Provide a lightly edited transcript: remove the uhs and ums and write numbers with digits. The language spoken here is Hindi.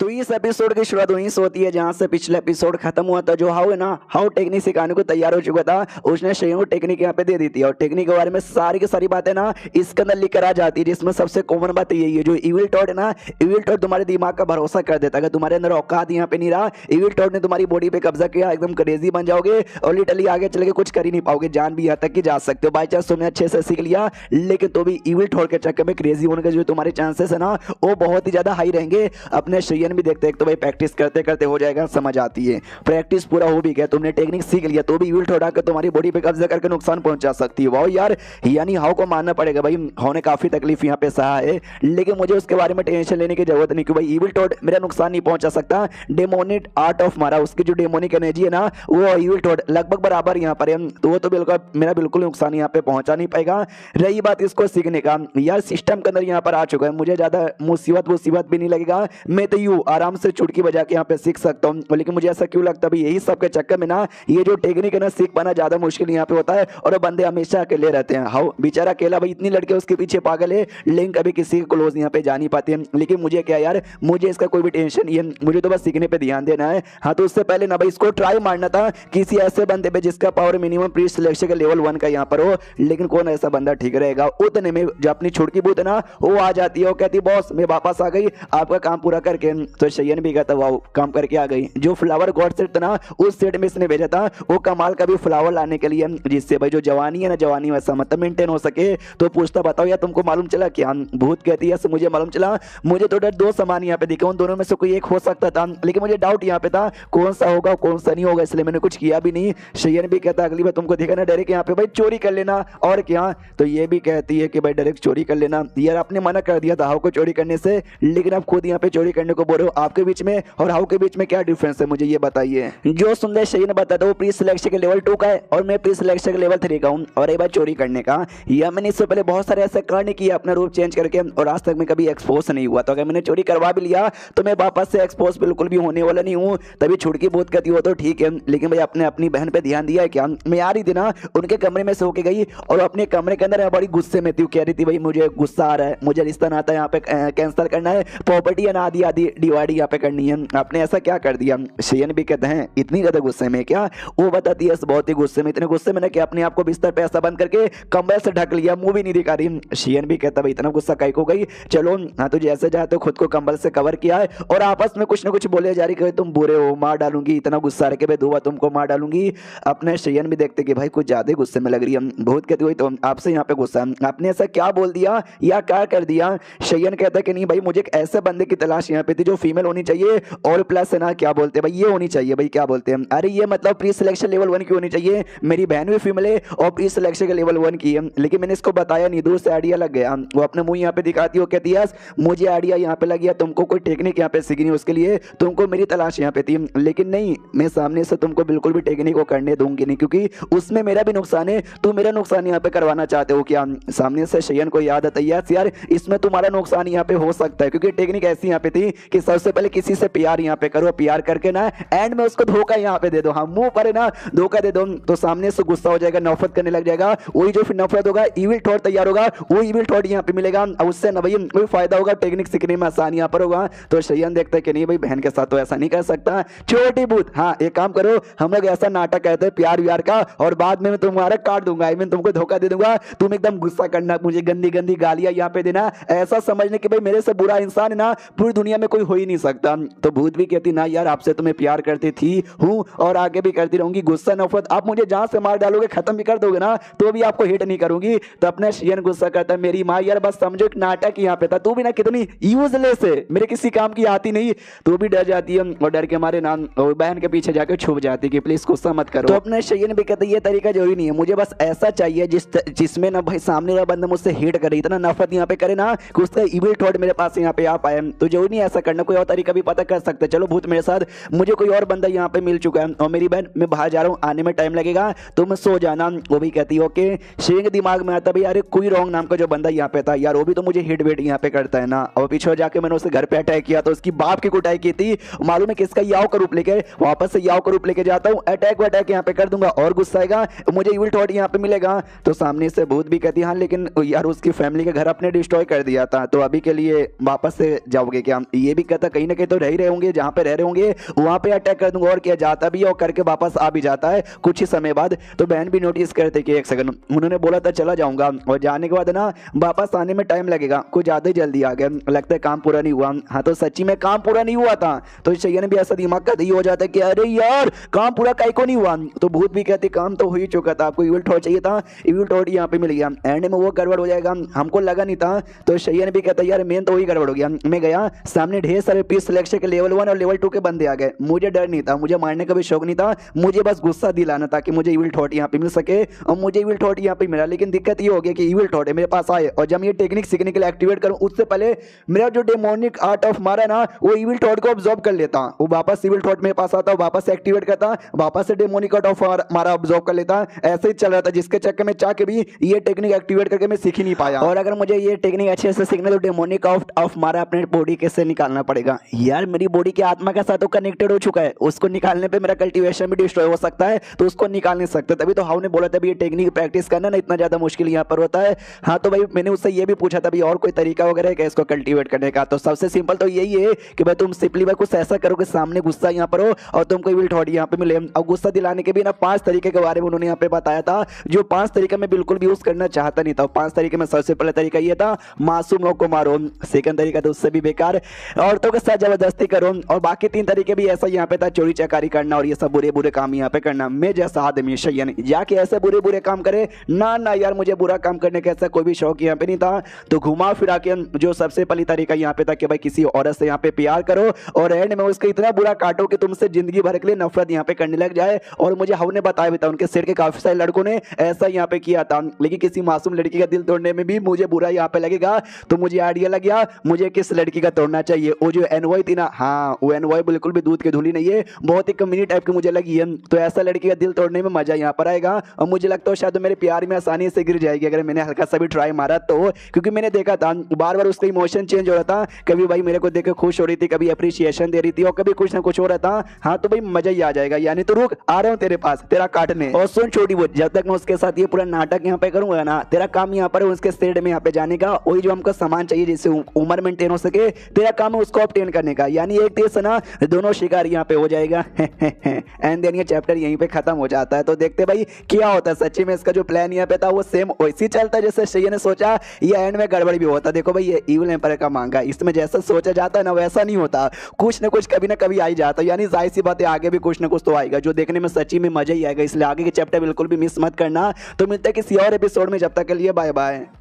तो इस एपिसोड की शुरुआत वहीं से होती है जहां से पिछला एपिसोड खत्म हुआ था। जो हाउ है ना, हाउ टेक्निक सिखाने को तैयार हो चुका था, उसने शेयन को टेक्निक यहाँ पे दे दी थी और टेक्निक के बारे में सारी की सारी बातें ना इसके अंदर लिख कर आ जाती है, जिसमें सबसे कॉमन बात यही है, जो इविल टॉड है ना, इविल टॉड तुम्हारे दिमाग का भरोसा कर देता है। अगर तुम्हारे अंदर औकात यहाँ पे नहीं रहा, इविल टॉड ने तुम्हारी बॉडी पे कब्जा किया, एकदम क्रेजी बन जाओगे और लिटरली आगे चल के कुछ कर ही नहीं पाओगे, जान भी यहाँ तक कि जा सकते हो। बाई चांस तुमने अच्छे से सीख लिया, लेकिन तो भी इविल टॉड के चक्कर में क्रेजी होने के जो तुम्हारे चांसेस है ना, वो बहुत ही ज्यादा हाई रहेंगे। अपने शेयन भी देखते हैं तो भाई प्रैक्टिस करते करते हो जाएगा, समझ आती है। प्रैक्टिस पूरा हो भी गया, तुमने टेक्निक सीख लिया, तो भी इविल टॉड आकर तुम्हारी बॉडी पे कब्जा करके नुकसान पहुंचा सकती है। वाह यार, यानी हाउ को मानना पड़ेगा भाई, हाउ ने काफी तकलीफ यहाँ पे सहा है, लेकिन मुझे उसके बारे में टेंशन लेने की जरूरत नहीं कि भाई इविल टॉड मेरा नुकसान नहीं पहुंचा सकता। डेमोनिक आर्ट ऑफ मारा, उसकी जो डेमोनिक एनर्जी है ना, वो इविल टॉड लगभग बराबर यहाँ पर है, तो वो तो बिल्कुल मेरा बिल्कुल नुकसान यहाँ पे पहुंचा नहीं पाएगा। रही बात इसको सीखने का, यार सिस्टम के अंदर यहाँ पर आ चुका है, मुझे ज्यादा मुसीबत भी नहीं लगेगा, मैं तो यूं आराम से चुटकी बजा के यहाँ पे सीख सकता हूँ। लेकिन मुझे ऐसा क्यों लगता है, यही सब के चक्कर में ना ये जो टेक्निक है ना, सीख पाना ज्यादा मुश्किल यहाँ पे होता है और वो बंदे हमेशा अकेले रहते हैं। हाउ बेचारा अकेला भाई, इतनी लड़के उसके पीछे पागल है, लेकिन कभी किसी के क्लोज यहाँ पे जा नहीं पाते हैं। लेकिन मुझे क्या यार, मुझे इसका कोई भी टेंशन नहीं है, मुझे तो बस सीखने पे ध्यान देना है। हाँ, तो उससे पहले ना भाई इसको ट्राई मारना था किसी ऐसे बंदे पे जिसका पावर मिनिमम प्री सिलेक्शन के लेवल 1 का यहाँ पर हो। लेकिन कौन ऐसा बंदा ठीक रहेगा, उतने में जो अपनी छुटकी बूत है ना, वो आ जाती है, वो कहती बॉस मैं वापस आ गई आपका काम पूरा करके। तो शेयन भी कहता वाओ काम करके आ गई। जो फ्लावर गॉड सेट था ना, उस सेट में इसने भेजा था वो कमाल का भी फ्लावर लाने के लिए, जिससे भाई जो जवानी है ना, जवानी वैसा मतलब मेंटेन हो सके। तो पूछता बताओ यार तुमको मालूम चला क्या? भूत कहती है मुझे मालूम चला, मुझे तो डर दो सामान यहाँ पे दिखे, उन दोनों में से कोई एक हो सकता था, लेकिन मुझे डाउट यहाँ पे था कौन सा होगा कौन सा नहीं होगा, इसलिए मैंने कुछ किया भी नहीं। शेयन भी कहता अगली बार तुमको देखा ना डायरेक्ट यहाँ पे भाई चोरी कर लेना, और क्या। तो ये भी कहती है कि भाई डायरेक्ट चोरी कर लेना। यार आपने मना कर दिया था हाउ को चोरी करने से, लेकिन आप खुद यहाँ पे चोरी करने को बोल रहे हो। आपके बीच में और हाउ के बीच में क्या डिफरेंस है, मुझे ये बताइए। जो सुंदर शेयन बताता वो प्री सिलेक्शन के लेवल 2 का है और मैं प्री सिलेक्शन के लेवल 3 का हूँ। और एक बार चोरी करने का, या मैंने इससे पहले बहुत सारे ऐसे कांड किए अपना रूप चेंज करके, और आज तक मैं कभी एक्सपोज नहीं हुआ। तो अगर मैंने चोरी करवा भी लिया तो मैं वापस से एक्सपोज बिल्कुल भी होने वाला नहीं हूँ। तभी छुटकी बहुत कहती हो तो ठीक है, लेकिन भाई आपने अपनी बहन पे ध्यान दिया है क्या? मैं आ रही थी ना, उनके कमरे में सो के गई और अपने कमरे के अंदर बड़ी गुस्से में थी, कह रही थी भाई मुझे गुस्सा आ रहा है, मुझे रिश्ता नाता यहाँ पे कैंसिल करना है, प्रॉपर्टी है ना आधी आधी डिवाइड यहाँ पे करनी है। आपने ऐसा क्या कर दिया? शेयन भी कहते हैं इतनी ज्यादा गुस्से में क्या? वो बताती है बहुत ही गुस्से में, इतने गुस्से में ना कि अपने आप को बिस्तर पे ऐसा बंद करके कंबल से ढक लिया, मुंह भी नहीं दिखा रही। शेयन भी कहता भाई इतना गुस्सा काहे को गई, चलो हाँ तो जैसे चाहते हो खुद को कंबल से कवर किया है और आपस में कुछ ना कुछ बोले जा रही कि तुम बुरे हो मार डालूंगी, इतना गुस्सा रखे भाई दुआ तुमको मार डालूंगी। अपने शेयन भी देखते कि भाई कुछ ज्यादा गुस्से में लग रही है, बहुत कहती हुई तो आपसे यहाँ पे गुस्सा, आपने ऐसा क्या बोल दिया या क्या कर दिया? शेयन कहता कि नहीं भाई मुझे एक ऐसे बंदे की तलाश यहाँ पे थी जो फीमेल होनी चाहिए और प्लस है ना क्या बोलते हैं भाई ये होनी चाहिए, भाई क्या बोलते हैं, अरे ये मतलब प्री सिलेक्शन लेवल 1 की होनी चाहिए। मेरी बहन भी फीमेल है और प्री सिलेक्शन के लेवल 1 की है, लेकिन मैंने इसको बताया नहीं, दूर से आइडिया लग गया। वो अपने मुंह यहाँ पे दिखाती हो, कहती है मुझे आइडिया यहाँ पे लग गया, तुमको कोई टेक्निक यहाँ पे सीखनी, उसके लिए तुमको मेरी तलाश यहाँ पे थी, लेकिन नहीं मैं सामने से तुमको बिल्कुल भी टेक्निक को करने दूंगी नहीं, क्योंकि उसमें मेरा भी नुकसान है, तुम मेरा नुकसान यहाँ पे करवाना चाहते हो क्या? सामने से शेयन को याद आता है यार इसमें तुम्हारा नुकसान यहाँ पे हो सकता है, क्योंकि टेक्निक ऐसी यहाँ पे थी कि सबसे पहले किसी से प्यार यहाँ पे करो, प्यार करके ना एंड में उसको धोखा यहाँ पे दे दो, हाँ मुंह पर ना धोखा दे दो, तो सामने से गुस्सा हो जाएगा, नफरत करने लग जाएगा, वही जो फिर नफरत होगा इविल थॉट तैयार होगा, वो इविल थॉट यहाँ पे मिलेगा और उससे ना भाई कोई फायदा होगा, टेक्निक सीखने में आसान यहाँ पर होगा। तो शेयन देखता है कि नहीं भाई बहन के साथ तो ऐसा नहीं कर सकता, छोटी बूत, हाँ एक काम करो हम लोग ऐसा नाटक कहते हैं प्यार व्यार का, और बाद में मैं तुम्हारा काट दूंगा, मैं तुमको धोखा दे दूंगा, तुम एकदम गुस्सा करना, मुझे गंदी गंदी गालियां यहाँ पे देना, ऐसा समझने कि भाई मेरे से बुरा इंसान है ना पूरी दुनिया में कोई हो ही नहीं सकता। तो भूत भी कहती ना यार आपसे तो मैं प्यार करती थी हूँ और आगे भी करती रहूंगी, गुस्सा नफरत आप मुझे जहां से मार डालोगे खत्म भी कर दोगे ना तो भी आपको हिट नहीं करूंगी। तो अपना शेयन गुस्सा करता है मेरी माँ यार बस समझो एक नाटक यहाँ पे था, तू भी ना कितनी यूजलेस है, मेरे किसी काम की आती नहीं, तू भी डर जाती है और डर के हमारे नाम बहन के पीछे जाकर छुप जाती है कि प्लीज गुस्सा मत करो। तो अपने शेयन भी कहते ये तरीका जरूरी नहीं है, मुझे बस ऐसा चाहिए जिसमें ना भाई सामने वाला बंदा मुझसे हिट करे, इतना नफरत यहाँ पे करे ना कि उसका इविल थॉट मेरे पास यहाँ पे आ पाए। तो जरूरी नहीं ऐसा करना, कोई और तरीका भी पता कर सकते, चलो भूत मेरे साथ, मुझे कोई और बंदा यहाँ पे मिल चुका है और मेरी बहन मैं बाहर जा रहा हूँ आने में टाइम लगेगा तुम सो जाना। वो भी कहती है ओके। शेयन के दिमाग में आता भाई यार कोई रॉन्ग नाम का जो बंदा यहाँ पे था यार वो भी तो मुझे हिट वेट यहाँ पे करता है ना, और पीछे जाके मैंने उसे घर पे अटैक किया तो उसकी बाप की कुटाई की थी, मालूम है किसका, याव का रूप लेके, वापस से याव का रूप लेके जाता हूँ, अटैक यहाँ पे कर दूंगा और गुस्सा आएगा, मुझे इविल थॉट यहाँ पे मिलेगा। तो सामने से भूत भी कहती हाँ लेकिन यार उसकी फैमिली के घर अपने डिस्ट्रॉय कर दिया था, तो अभी के लिए वापस से जाओगे क्या? ये भी दिक्कत है, कहीं ना कहीं तो रह ही रहे होंगे, जहाँ पे रह रहे होंगे वहाँ पे अटैक कर दूंगा। और क्या जाता भी है और करके वापस आ भी जाता है कुछ ही समय बाद। तो बहन भी नोटिस करते कि एक सेकंड, उन्होंने बोला था चला जाऊंगा और जाने के बाद ना वापस आने में टाइम लगेगा, कुछ ज्यादा ही जल्दी आ गया, लगता है काम पूरा नहीं हुआ। हाँ तो सच्ची में काम पूरा नहीं हुआ था। तो शैया ने भी ऐसा दिमाग का दही हो जाता है कि अरे यार काम पूरा काहे को नहीं हुआ। तो भूत भी कहते काम तो हो ही चुका था, आपको इविल थॉट चाहिए था, इविल थॉट यहाँ पे मिल गया, एंड में वो गड़बड़ हो जाएगा, हमको लगा नहीं था। तो शैया ने भी कहता यार मेन तो वही गड़बड़ हो गया। मैं गया सामने ढेर सारे पीस सिलेक्शन के लेवल 1 और लेवल 2 के बंदे आ गए, मुझे डर नहीं था, मुझे मारने का भी शौक नहीं था, मुझे बस गुस्सा दिलाना था कि मुझे इविल थॉट यहाँ पे मिल सके, और मुझे इविल थॉट यहाँ पे मिला। लेकिन दिक्कत ये हो गई कि इविल थॉट है मेरे पास आए और जब ये टेक्निक सीखने के लिए एक्टिवेट करूं उससे पहले मेरा जो डेमोनिक आर्ट ऑफ मारा ना वो इविल थॉट को ऑब्जॉर्व कर लेता, वो वापस इविल थॉट मेरे पास आता, वापस से एक्टिवेट करता, वापस से डेमोनिक आर्ट ऑफ मारा ऑब्जॉर्व कर लेता। ऐसे ही चल रहा था, जिसके चक्कर में चाह के भी ये टेक्निक एक्टिवेट करके मैं सीख ही नहीं पाया। और अगर मुझे ये टेक्निक अच्छे से सीखना तो डेमोनिक आर्ट ऑफ मारा अपने बॉडी कैसे निकालना पड़ेगा यार, मेरी बॉडी की आत्मा के साथ तो कनेक्टेड हो चुका है, उसको निकालने पे मेरा कल्टीवेशन भी डिस्ट्रॉय हो सकता है, तो उसको निकाल नहीं सकते। तभी तो हाउ ने बोला था ये टेक्निक प्रैक्टिस करना ना इतना ज्यादा मुश्किल यहाँ पर होता है। हाँ तो भाई मैंने उससे ये भी पूछा था भाई और कोई तरीका वगैरह है क्या इसको कल्टीवेट करने का। तो सबसे सिंपल तो यही है कि भाई तुम सिंपली भाई कुछ ऐसा करो कि सामने गुस्सा यहाँ पर हो और तुमको इविल थॉट यहाँ पे मिले। और गुस्सा दिलाने के भी ना 5 तरीके के बारे में उन्होंने यहाँ पे बताया था, जो 5 तरीके मैं बिल्कुल भी यूज करना चाहता नहीं था। 5 तरीके में सबसे पहला तरीका ये था मासूम लोग को मारो, सेकंड तरीका तो उससे भी बेकार औरतों के साथ जबरदस्ती करो, और बाकी 3 तरीके भी ऐसा यहाँ पे था चोरी चकारी करना और ये सब बुरे बुरे काम यहाँ पे करना। मैं जैसा आदमी शैया ने जाके ऐसे बुरे बुरे काम करे ना यार, मुझे बुरा काम करने का ऐसा कोई भी शौक यहाँ पे नहीं था। तो घुमा फिरा के जो सबसे पहली तरीका यहाँ पे था कि भाई किसी औरत से यहाँ पे प्यार करो और एंड में उसको इतना बुरा काटो कि तुमसे जिंदगी भर के लिए नफरत यहाँ पे करने लग जाए। और मुझे हाउ ने बताया भी था उनके सिर के काफी सारे लड़कों ने ऐसा यहाँ पे किया था, लेकिन किसी मासूम लड़की का दिल तोड़ने में भी मुझे बुरा यहाँ पे लगेगा। तो मुझे आइडिया लग गया मुझे किस लड़की का तोड़ना चाहिए, वो जो एनवॉय थी ना, हाँ वो एनवॉय बिल्कुल भी दूध की धुली नहीं है, बहुत ही कमीनी टाइप की मुझे लगी है। तो ऐसा लड़की का दिल तोड़ने में मजा यहाँ पर आएगा और मुझे लगता है शायद मेरे प्यार में आसानी से गिर जाएगी अगर मैंने हल्का सा भी ट्राई मारा तो, क्योंकि मैंने देखा था बार बार उसका इमोशन चेंज हो रहा था, कभी भाई मेरे को देख के खुश हो रही थी, कभी अप्रिशिएशन दे रही थी और कभी कुछ ना कुछ हो रहा था। हाँ तो भाई मजा ही आ जाएगा, यानी तो रुक आ रहा हूँ तेरे पास तेरा काटने। और सुन छोटी वो, जब तक मैं उसके साथ ये पूरा नाटक यहाँ पे करूंगा ना, तेरा काम यहाँ पर उसके सेड में यहाँ पे जाने का, वही जो हमको सामान चाहिए जिससे उम्र मेंटेन हो सके, तेरा काम है उसको ऑब्टेन करने का। यानी एक तीर से ना दोनों शिकार यहाँ पे हो जाएगा एंड देन ये चैप्टर यहीं पे खत्म हो जाता है। तो देखते भाई क्या होता है, सच्ची में इसका जो प्लान यहाँ पे था वो सेम वैसे चलता है जैसे शैया ने सोचा, ये एंड में गड़बड़ भी होता। देखो भाई ये इविल एम्पायर का मांगा, इसमें जैसा सोचा जाता है ना वैसा नहीं होता, कुछ ना कुछ कभी ना कभी आ ही जाता है। यानी जाहिर सी बात है आगे भी कुछ ना कुछ तो आएगा जो देखने में सच्ची में मजा ही आएगा, इसलिए आगे के चैप्टर बिल्कुल भी मिस मत करना। तो मिलते हैं किसी और एपिसोड में, जब तक के लिए बाय बाय।